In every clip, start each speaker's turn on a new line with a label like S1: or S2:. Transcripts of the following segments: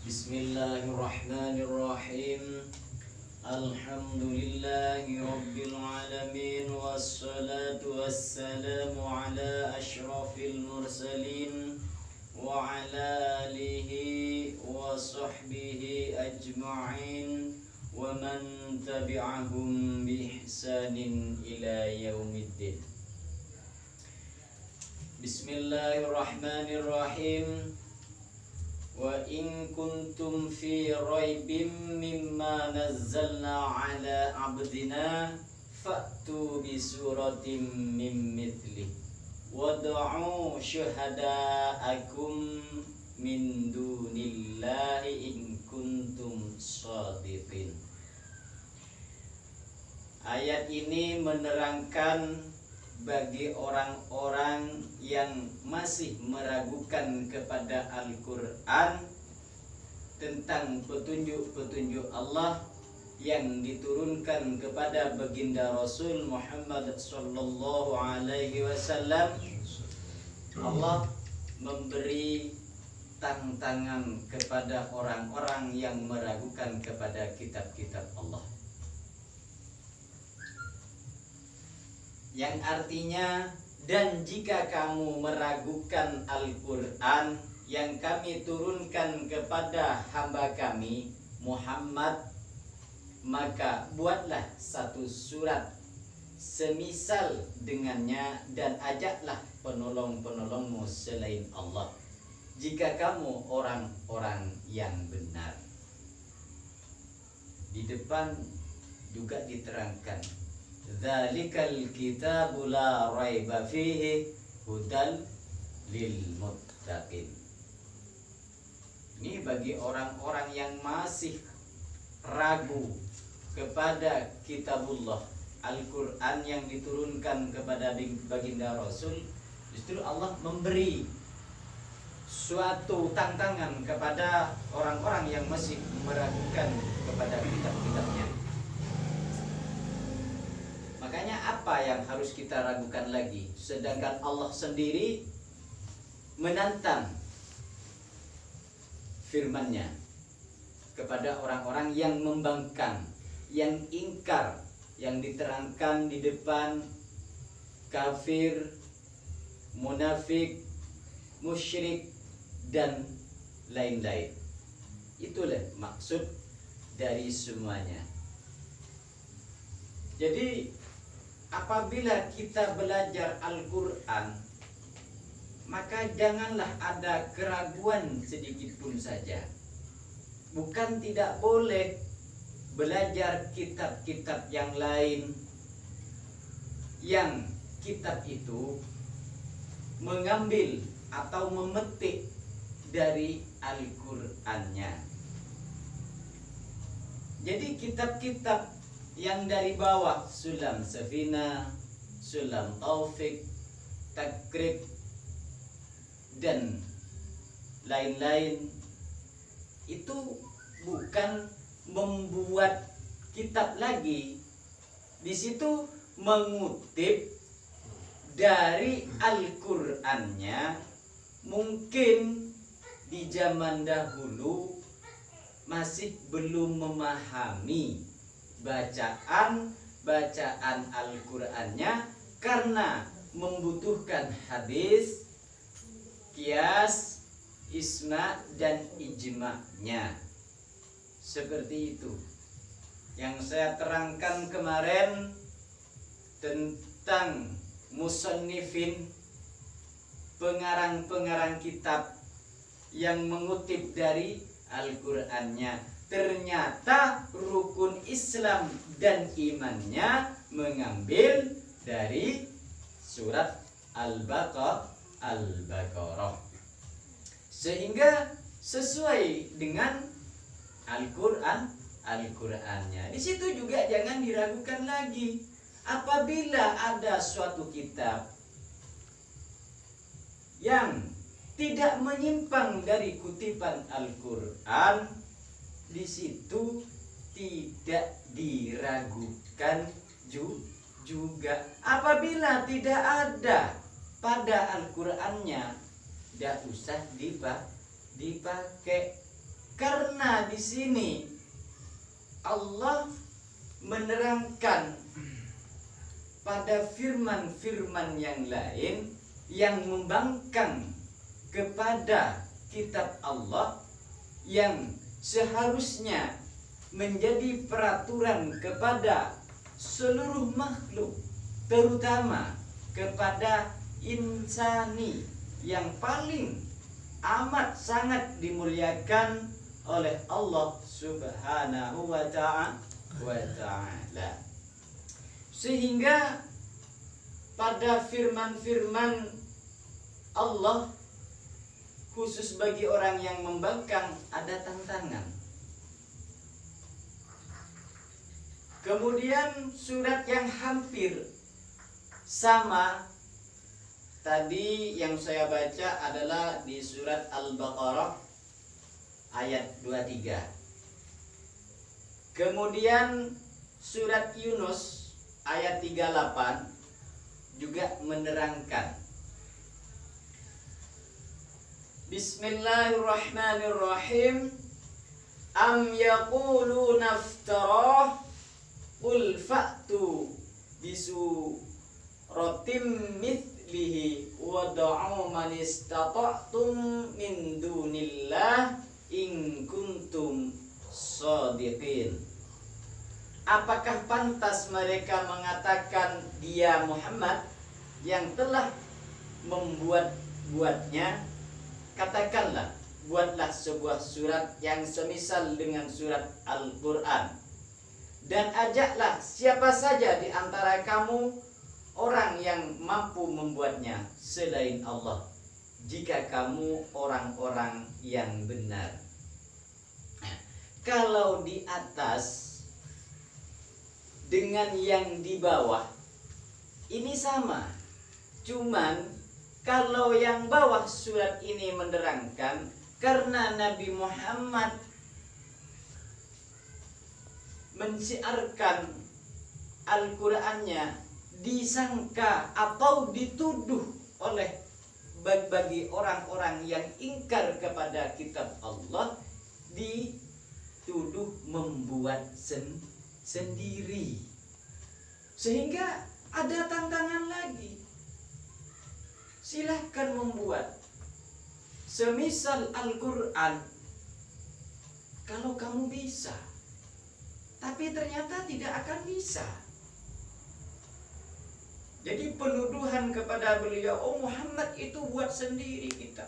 S1: Bismillahirrahmanirrahim. Alhamdulillahi rabbil alamin. Wassalatu wassalamu ala asyrafil mursalin wa ala alihi wa sahbihi ajma'in wa man tabi'ahum bi ihsanin ila yaumiddin. Bismillahirrahmanirrahim. Wa in kuntum fi raibim mimma nazzalna ala abdina fa'tu bi suratim min mithli wad'u syuhada'akum min dunillahi in kuntum shadiqin. Ayat ini menerangkan bagi orang-orang yang masih meragukan kepada Al-Quran tentang petunjuk-petunjuk Allah yang diturunkan kepada baginda Rasul Muhammad sallallahu alaihi wasallam. Allah memberi tantangan kepada orang-orang yang meragukan kepada kitab-kitab Allah, yang artinya, dan jika kamu meragukan Al-Quran yang kami turunkan kepada hamba kami Muhammad, maka buatlah satu surat semisal dengannya dan ajaklah penolong-penolongmu selain Allah jika kamu orang-orang yang benar. Di depan juga diterangkan, Dzalikal kitabu la raiba fihi hudal lil muttaqin. Ini bagi orang-orang yang masih ragu kepada kitabullah, Al-Quran yang diturunkan kepada baginda Rasul. Justru Allah memberi suatu tantangan kepada orang-orang yang masih meragukan kepada kitab-kitabnya. Makanya apa yang harus kita ragukan lagi? Sedangkan Allah sendiri menantang firman-Nya kepada orang-orang yang membangkang, yang ingkar, yang diterangkan di depan kafir, munafik, musyrik, dan lain-lain. Itulah maksud dari semuanya. Jadi apabila kita belajar Al-Quran, maka janganlah ada keraguan sedikit pun saja. Bukan tidak boleh belajar kitab-kitab yang lain, yang kitab itu mengambil atau memetik dari Al-Qurannya. Jadi kitab-kitab yang dari bawah, Sulam Safina, Sulam Taufik, Takrib, dan lain-lain, itu bukan membuat kitab lagi. Di situ mengutip dari Al-Qur'annya. Mungkin di zaman dahulu masih belum memahami bacaan Al-Qur'annya karena membutuhkan hadis, qiyas, isma, dan ijma'nya. Seperti itu yang saya terangkan kemarin tentang musannifin, pengarang-pengarang kitab yang mengutip dari Al-Qur'annya. Ternyata rukun Islam dan imannya mengambil dari surat Al-Baqarah, sehingga sesuai dengan Al-Qur'annya. Di situ juga jangan diragukan lagi. Apabila ada suatu kitab yang tidak menyimpang dari kutipan Al-Qur'an, di situ tidak diragukan juga. Apabila tidak ada pada Al-Qur'annya, tidak usah dipakai. Karena di sini Allah menerangkan pada firman-firman yang lain yang membangkang kepada kitab Allah yang seharusnya menjadi peraturan kepada seluruh makhluk, terutama kepada insani yang paling amat sangat dimuliakan oleh Allah Subhanahu wa ta'ala. Sehingga pada firman-firman Allah khusus bagi orang yang membangkang ada tantangan. Kemudian surat yang hampir sama tadi yang saya baca adalah di surat Al-Baqarah ayat 23. Kemudian surat Yunus ayat 38 juga menerangkan. Bismillahirrahmanirrahim. Am yaquluna iftarah qul fa'tu bisuratim mithlihi wad'u man istata'tum min dunillah in kuntum shadiqin. Apakah pantas mereka mengatakan dia Muhammad yang telah membuat-buatnya? Katakanlah, buatlah sebuah surat yang semisal dengan surat Al-Quran, dan ajaklah siapa saja di antara kamu orang yang mampu membuatnya selain Allah, jika kamu orang-orang yang benar. Kalau di atas dengan yang di bawah ini sama, cuman kalau yang bawah surat ini menerangkan karena Nabi Muhammad mensiarkan Al-Qur'annya disangka atau dituduh oleh bagi orang-orang yang ingkar kepada kitab Allah, dituduh membuat sendiri. Sehingga ada tantangan lagi. Silahkan membuat semisal Al-Quran kalau kamu bisa, tapi ternyata tidak akan bisa. Jadi penuduhan kepada beliau, oh Muhammad itu buat sendiri kita.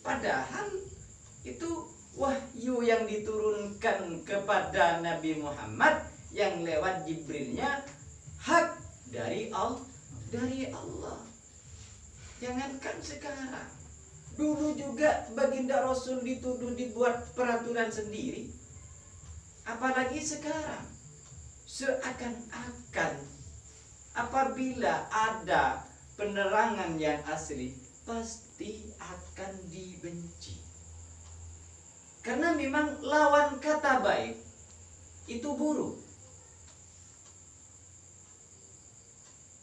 S1: Padahal itu wahyu yang diturunkan kepada Nabi Muhammad yang lewat Jibrilnya hak dari Allah. Jangankan sekarang, dulu juga baginda Rasul dituduh dibuat peraturan sendiri. Apalagi sekarang, seakan-akan apabila ada penerangan yang asli pasti akan dibenci. Karena memang lawan kata baik itu buruk.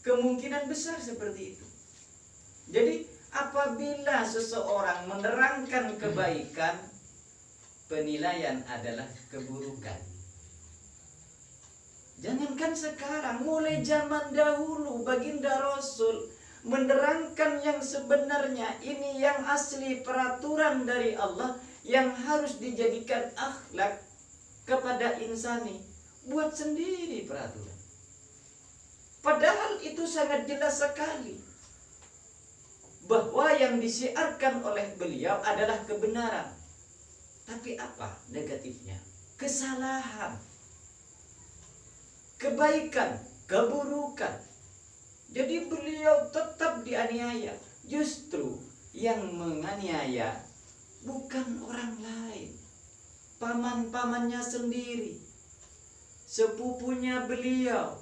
S1: Kemungkinan besar seperti itu. Jadi apabila seseorang menerangkan kebaikan, penilaian adalah keburukan. Jangankan sekarang, mulai zaman dahulu baginda Rasul menerangkan yang sebenarnya, ini yang asli peraturan dari Allah yang harus dijadikan akhlak kepada insani, buat sendiri peraturan. Padahal itu sangat jelas sekali bahwa yang disiarkan oleh beliau adalah kebenaran. Tapi apa negatifnya? Kesalahan, kebaikan, keburukan. Jadi beliau tetap dianiaya. Justru yang menganiaya bukan orang lain, paman-pamannya sendiri, sepupunya beliau,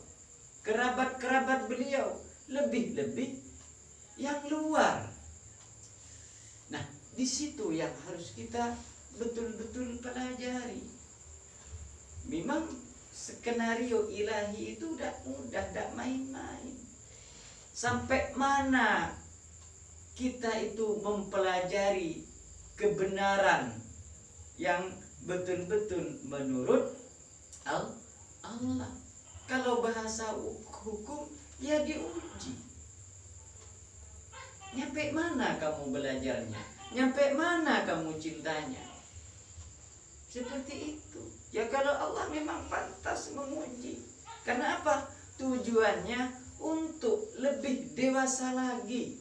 S1: kerabat-kerabat beliau, lebih-lebih yang luar. Nah, di situ yang harus kita betul-betul pelajari. Memang skenario ilahi itu udah mudah, tidak main-main. Sampai mana kita itu mempelajari kebenaran yang betul-betul menurut Allah. Kalau bahasa hukum ya diuji. Nyampe mana kamu belajarnya? Nyampe mana kamu cintanya? Seperti itu. Ya kalau Allah memang pantas menguji. Karena apa? Tujuannya untuk lebih dewasa lagi.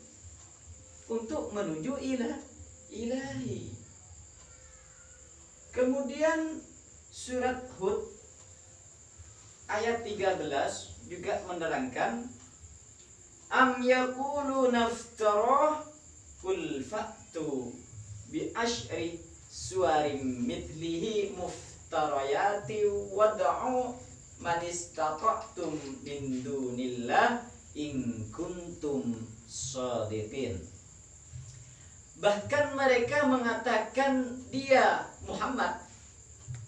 S1: Untuk menuju ilahi. Kemudian surat Hud ayat 13 juga menerangkan, am yaquluna iftarah qul fa'tu bi asyri suwarim mithlihi muftarayati wad'u man istata'tum min dunillah in kuntum shadiqin. Bahkan mereka mengatakan dia Muhammad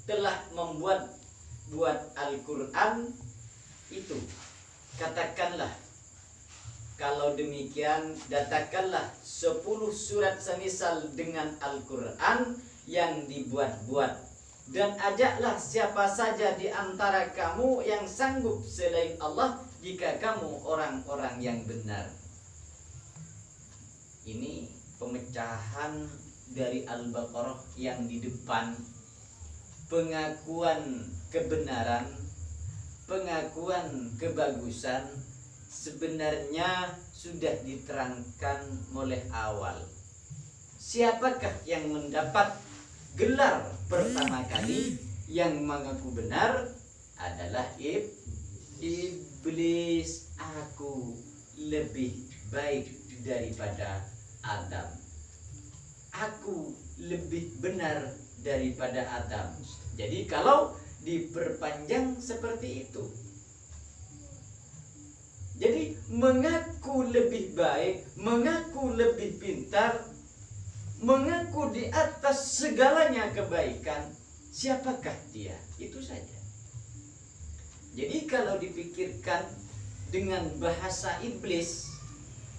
S1: telah membuat Al-Quran itu. Katakanlah, kalau demikian datangkanlah 10 surat semisal dengan Al-Quran yang dibuat-buat, dan ajaklah siapa saja di antara kamu yang sanggup selain Allah jika kamu orang-orang yang benar. Ini pemecahan dari Al-Baqarah yang di depan, pengakuan kebenaran, pengakuan kebagusan sebenarnya sudah diterangkan mulai awal. Siapakah yang mendapat gelar pertama kali yang mengaku benar? Adalah iblis. Aku lebih baik daripada Adam. Aku lebih benar daripada Adam. Jadi kalau diperpanjang seperti itu, jadi mengaku lebih baik, mengaku lebih pintar, mengaku di atas segalanya kebaikan, siapakah dia? Itu saja. Jadi kalau dipikirkan dengan bahasa iblis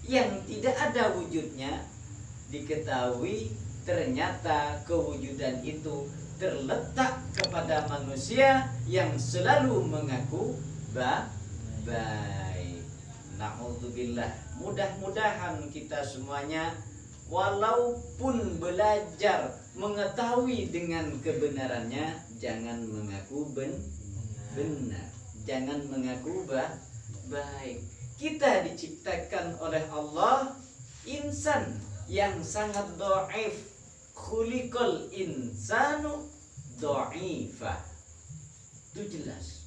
S1: yang tidak ada wujudnya, diketahui ternyata kewujudan itu terletak kepada manusia yang selalu mengaku baik. Na'udzubillah. Mudah-mudahan kita semuanya walaupun belajar mengetahui dengan kebenarannya, jangan mengaku benar, jangan mengaku baik. Kita diciptakan oleh Allah insan yang sangat dhaif. Khuliqal insanu dha'ifa. Itu jelas.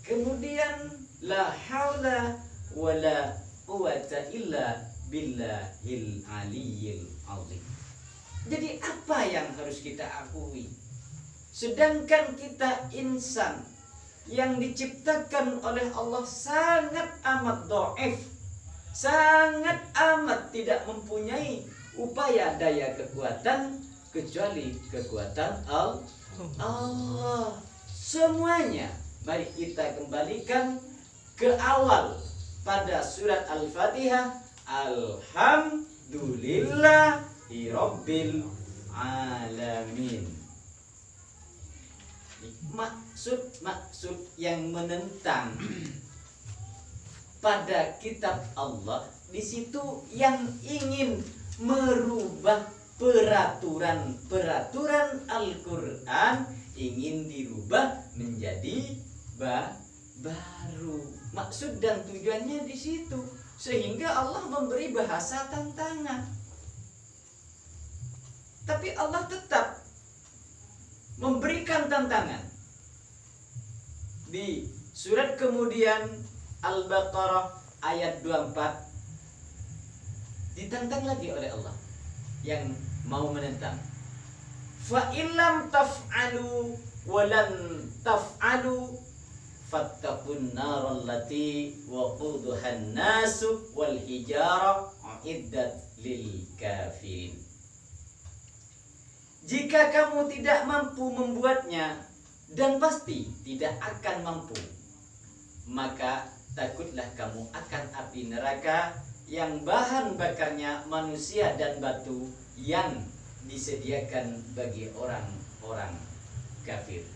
S1: Kemudian la haula wala quwata illa billahil aliyyil azim. Jadi apa yang harus kita akui? Sedangkan kita insan yang diciptakan oleh Allah sangat amat dhaif, sangat amat tidak mempunyai upaya daya kekuatan kecuali kekuatan Allah. Semuanya mari kita kembalikan ke awal pada surat Al-Fatihah. Alhamdulillahi Rabbil Alamin. Maksud yang menentang pada kitab Allah di situ, yang ingin merubah peraturan Al-Quran, ingin dirubah menjadi baru. Maksud dan tujuannya di situ, sehingga Allah memberi bahasa tantangan. Tapi Allah tetap memberikan tantangan. Di surat kemudian Al-Baqarah ayat 24 ditantang lagi oleh Allah yang mau menentang. Fa illam taf'alu wa lan taf'alu fattaqun naral lati waquduhan nasu wal hijara uiddat lil kafirin. Jika kamu tidak mampu membuatnya, dan pasti tidak akan mampu, maka takutlah kamu akan api neraka yang bahan bakarnya manusia dan batu, yang
S2: disediakan bagi orang-orang kafir.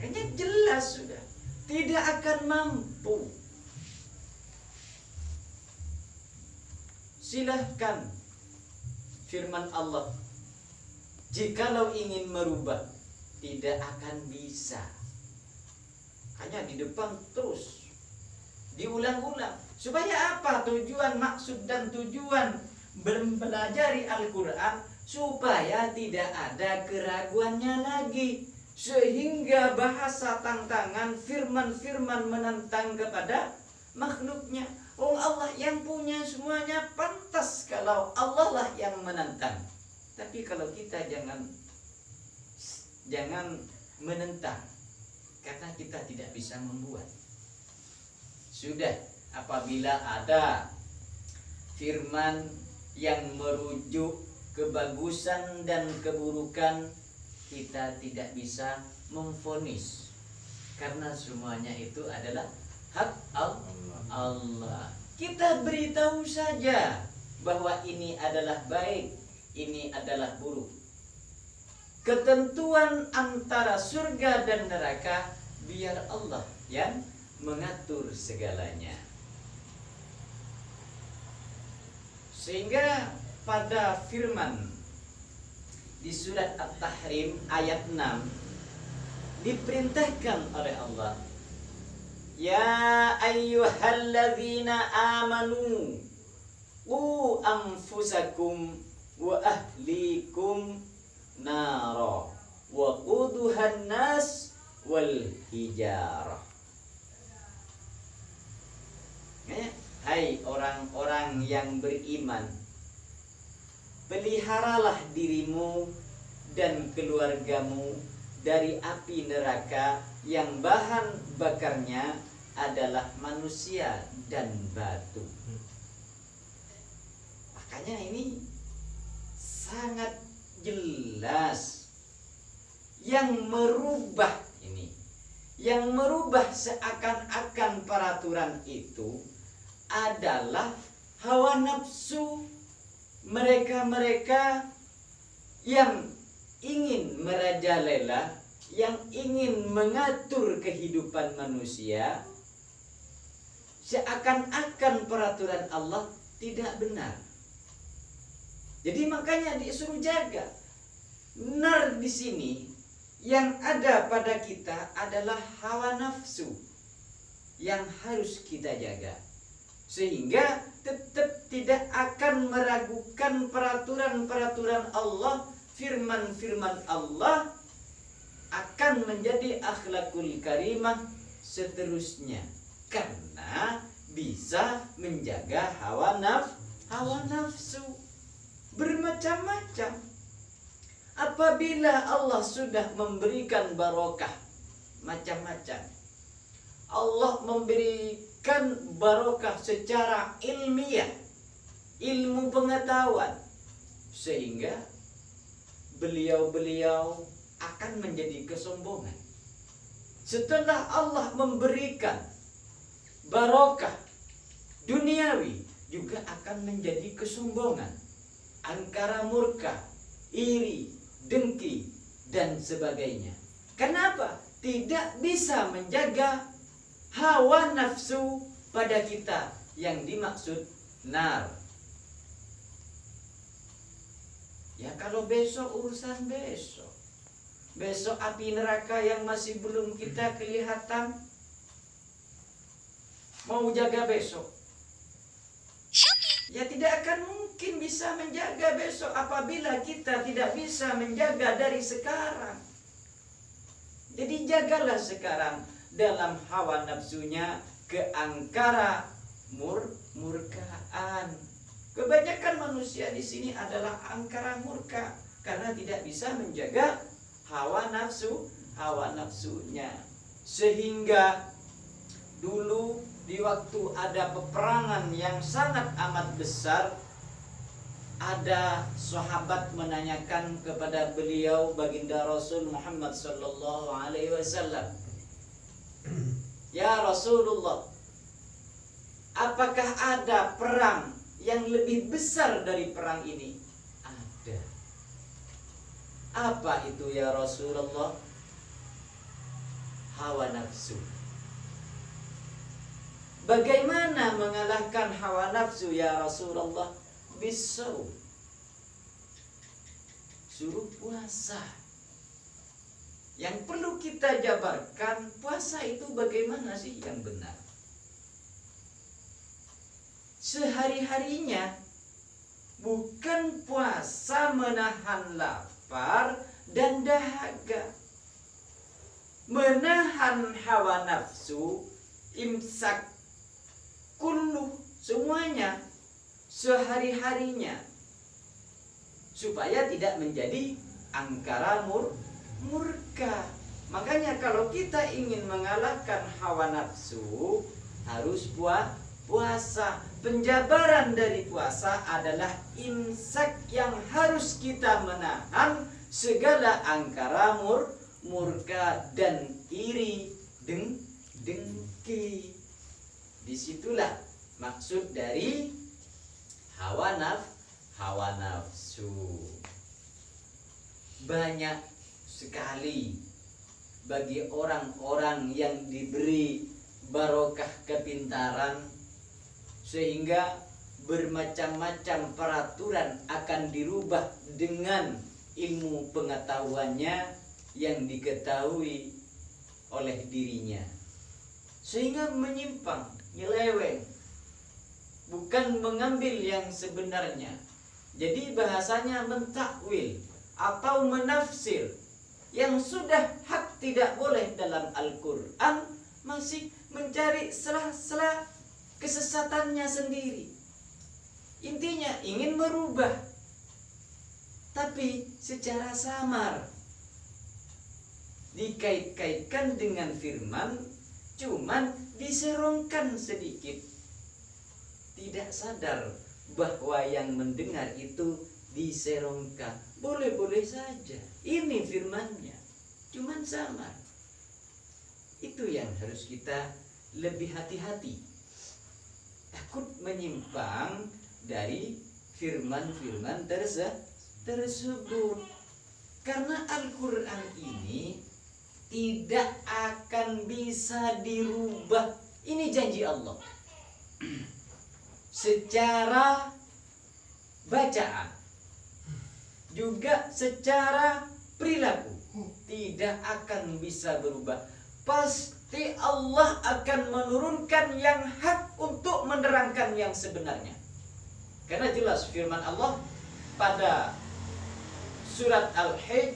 S1: Hanya jelas sudah, tidak akan mampu. Silahkan firman Allah, jikalau ingin merubah, tidak akan bisa. Hanya di depan terus diulang-ulang. Supaya apa? Tujuan, maksud dan tujuan belajar Al-Quran, supaya tidak ada keraguannya lagi, sehingga bahasa tantangan, firman-firman menentang kepada makhluknya. Oh, Allah yang punya semuanya, pantas kalau Allah lah yang menentang. Tapi kalau kita jangan menentang, karena kita tidak bisa membuat. Sudah, apabila ada firman yang merujuk kebagusan dan keburukan, kita tidak bisa memvonis, karena semuanya itu adalah hak Allah. Kita beritahu saja bahwa ini adalah baik, ini adalah buruk. Ketentuan antara surga dan neraka biar Allah yang mengatur segalanya. Sehingga pada firman di surat At-Tahrim ayat 6 diperintahkan oleh Allah, ya ayyuhalladzina amanu qu anfusakum wa ahlikum nara wa quduhan nas wal hijarah. Hai orang-orang yang beriman, peliharalah dirimu dan keluargamu dari api neraka yang bahan bakarnya adalah manusia dan batu. Makanya ini sangat jelas. Yang merubah seakan-akan peraturan itu adalah hawa nafsu mereka-mereka yang ingin merajalela, yang ingin mengatur kehidupan manusia, seakan-akan peraturan Allah tidak benar. Jadi makanya disuruh jaga. Nar di sini yang ada pada kita adalah hawa nafsu yang harus kita jaga, sehingga tetap tidak akan meragukan peraturan-peraturan Allah, firman-firman Allah, akan menjadi akhlakul karimah seterusnya, karena bisa menjaga hawa nafsu bermacam-macam. Apabila Allah sudah memberikan barokah macam-macam, Allah memberikan barokah secara ilmiah, ilmu pengetahuan, sehingga beliau-beliau akan menjadi kesombongan. Setelah Allah memberikan barokah duniawi, juga akan menjadi kesombongan, angkara murka, iri, dengki, dan sebagainya. Kenapa? Tidak bisa menjaga hawa nafsu pada kita yang dimaksud nar. Ya kalau besok urusan besok. Besok api neraka yang masih belum kita kelihatan, mau jaga besok, ya tidak akan mungkin bisa menjaga besok apabila kita tidak bisa menjaga dari sekarang. Jadi jagalah sekarang dalam hawa nafsunya, keangkara murkaan. Kebanyakan manusia di sini adalah angkara murka karena tidak bisa menjaga hawa nafsunya. Sehingga dulu di waktu ada peperangan yang sangat amat besar, ada sahabat menanyakan kepada beliau, baginda Rasul Muhammad sallallahu alaihi wasallam, ya Rasulullah, apakah ada perang yang lebih besar dari perang ini? Ada.
S2: Apa itu ya Rasulullah? Hawa nafsu.
S1: Bagaimana mengalahkan hawa nafsu ya Rasulullah? Bisau. Suruh puasa. Yang perlu kita jabarkan, puasa itu bagaimana sih yang benar? Sehari-harinya bukan puasa menahan lapar dan dahaga, menahan hawa nafsu, imsak kullu, semuanya sehari-harinya, supaya tidak menjadi angkara murka. Makanya kalau kita ingin mengalahkan hawa nafsu, harus puasa. Penjabaran dari puasa adalah imsak, yang harus kita menahan segala angkara murka dan iri dengki. Disitulah maksud dari hawa nafsu. Banyak sekali bagi orang-orang yang diberi barokah kepintaran, sehingga bermacam-macam peraturan akan dirubah dengan ilmu pengetahuannya yang diketahui oleh dirinya, sehingga menyimpang, nyeleweng, bukan mengambil yang sebenarnya. Jadi bahasanya mentakwil atau menafsir yang sudah hak tidak boleh dalam Al-Quran, masih mencari sela-sela kesesatannya sendiri. Intinya ingin merubah, tapi secara samar, dikait-kaitkan dengan firman, cuman diserongkan sedikit, tidak sadar bahwa yang mendengar itu diserongkan. Boleh-boleh saja, ini firmannya, cuman samar. Itu yang harus kita lebih hati-hati, takut menyimpang dari firman-firman tersebut. Karena Al-Quran ini tidak akan bisa dirubah. Ini janji Allah. Secara bacaan, juga secara perilaku, tidak akan bisa berubah. Pasti Allah akan menurunkan yang hak untuk menerangkan yang sebenarnya. Karena jelas firman Allah pada surat Al-Hijr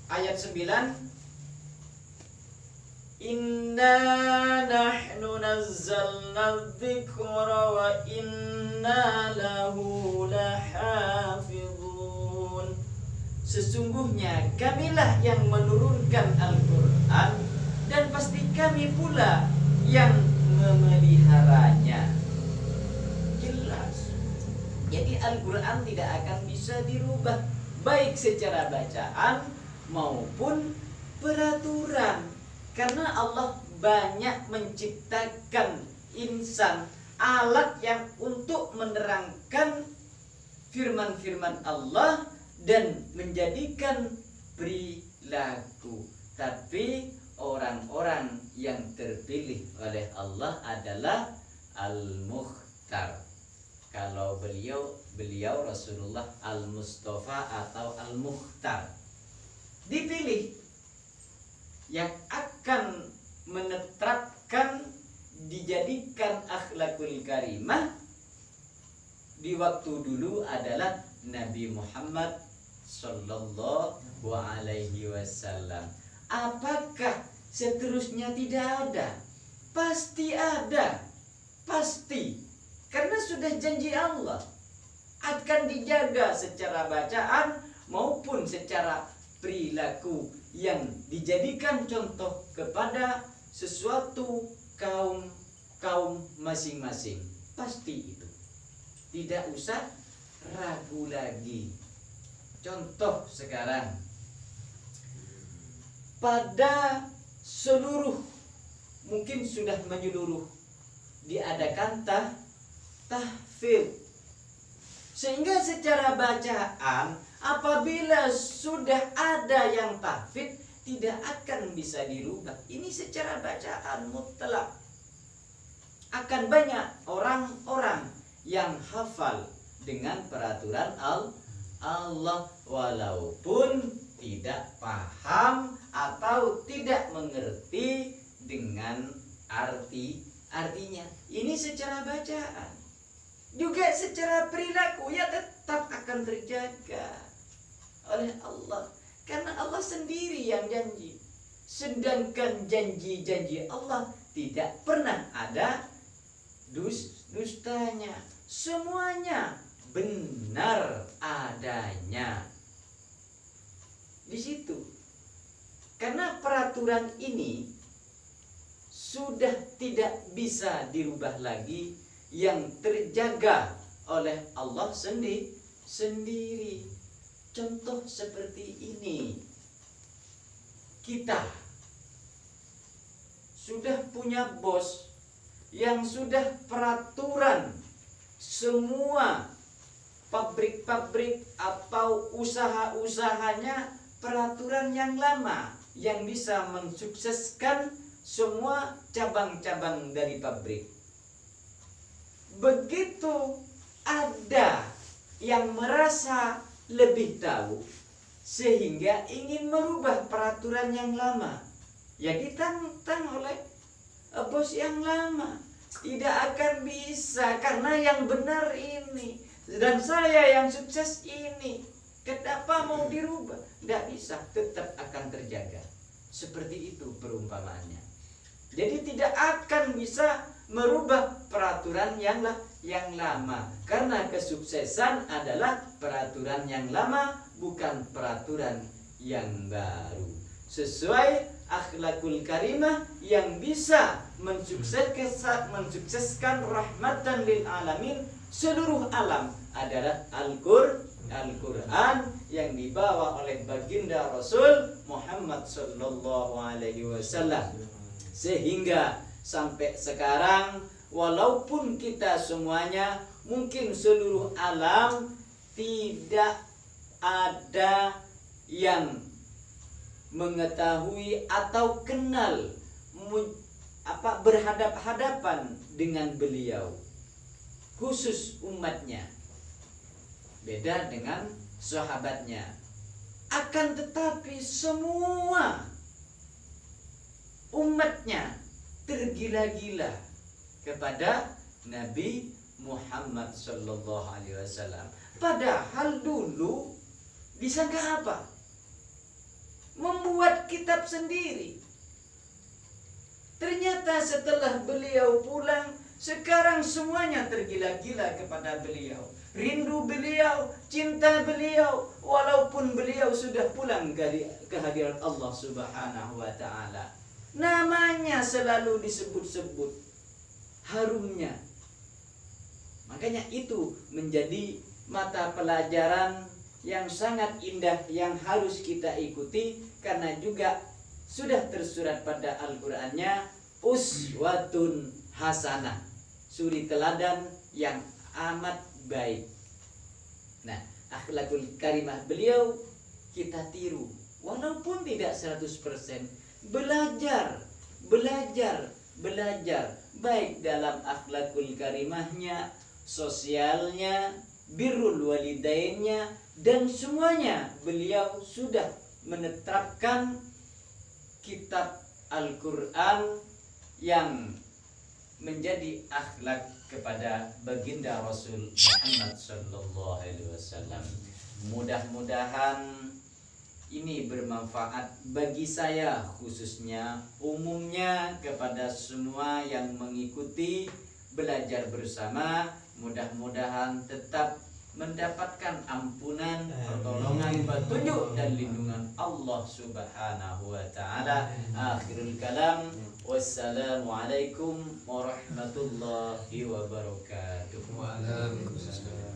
S1: ayat 9, Inna nahnu nazzalna dzikra wa inna lahu lahafizun. Sesungguhnya kamilah yang menurunkan Al-Quran, dan pasti kami pula yang memeliharanya. Jelas. Jadi Al-Quran tidak akan bisa dirubah, baik secara bacaan maupun peraturan. Karena Allah banyak menciptakan insan, alat yang untuk menerangkan firman-firman Allah dan menjadikan perilaku. Tapi orang-orang yang terpilih oleh Allah adalah Al-Mukhtar. Kalau beliau Rasulullah Al-Mustafa atau Al-Mukhtar, dipilih, yang akan menetapkan, dijadikan akhlakul karimah di waktu dulu adalah Nabi Muhammad Sallallahu Alaihi Wasallam. Apakah seterusnya tidak ada? Pasti ada, pasti, karena sudah janji Allah akan dijaga secara bacaan maupun secara perilaku, yang dijadikan contoh kepada sesuatu kaum masing-masing. Pasti itu, tidak usah ragu lagi. Contoh sekarang, pada seluruh, mungkin sudah menyeluruh, diadakan tahfidz Sehingga secara bacaan apabila sudah ada yang tahfidz tidak akan bisa dirubah. Ini secara bacaan mutlak. Akan banyak orang-orang yang hafal dengan peraturan Allah walaupun tidak paham atau tidak mengerti dengan artinya. Ini secara bacaan. Juga secara perilaku ya tetap akan terjaga oleh Allah. Karena Allah sendiri yang janji. Sedangkan janji-janji Allah tidak pernah ada dustanya. Semuanya benar adanya. Di situ. Karena peraturan ini sudah tidak bisa dirubah lagi, yang terjaga oleh Allah sendiri. Contoh seperti ini. Kita sudah punya bos yang sudah peraturan semua pabrik-pabrik atau usaha-usahanya peraturan yang lama yang bisa mensukseskan semua cabang-cabang dari pabrik. Begitu ada yang merasa lebih tahu sehingga ingin merubah peraturan yang lama, ya ditantang oleh bos yang lama. Tidak akan bisa karena yang benar ini dan saya yang sukses ini. Kenapa mau dirubah? Tidak bisa, tetap akan terjaga. Seperti itu perumpamaannya. Jadi tidak akan bisa merubah peraturan yang lama. Karena kesuksesan adalah peraturan yang lama, bukan peraturan yang baru. Sesuai akhlakul karimah yang bisa mensukseskan rahmatan lil alamin, seluruh alam adalah Al-Quran yang dibawa oleh baginda Rasul Muhammad sallallahu alaihi wasallam. Sehingga sampai sekarang walaupun kita semuanya mungkin seluruh alam tidak ada yang mengetahui atau kenal berhadap-hadapan dengan beliau, khusus umatnya. Beda dengan sahabatnya. Akan tetapi semua umatnya tergila-gila kepada Nabi Muhammad sallallahu alaihi wasallam. Padahal dulu disangka apa? Membuat kitab sendiri. Ternyata setelah beliau pulang, sekarang semuanya tergila-gila kepada beliau. Rindu beliau, cinta beliau, walaupun beliau sudah pulang ke hadirat Allah Subhanahu wa ta'ala. Namanya selalu disebut-sebut, harumnya. Makanya itu menjadi mata pelajaran yang sangat indah yang harus kita ikuti, karena juga sudah tersurat pada Al-Qur'annya uswatun hasanah, suri teladan yang amat baik. Nah, akhlakul karimah beliau kita tiru walaupun tidak 100%. Belajar baik dalam akhlakul karimahnya, sosialnya, birrul walidainnya, dan semuanya beliau sudah menetapkan kitab Al-Quran yang menjadi akhlak kepada baginda Rasul Muhammad sallallahu alaihi wasallam. Mudah-mudahan ini bermanfaat bagi saya, khususnya umumnya kepada semua yang mengikuti belajar bersama. Mudah-mudahan tetap mendapatkan ampunan, pertolongan, petunjuk dan lindungan Allah Subhanahu wa ta'ala. Akhirul kalam, wassalamualaikum warahmatullahi wabarakatuh.
S3: Waalaikumsalam.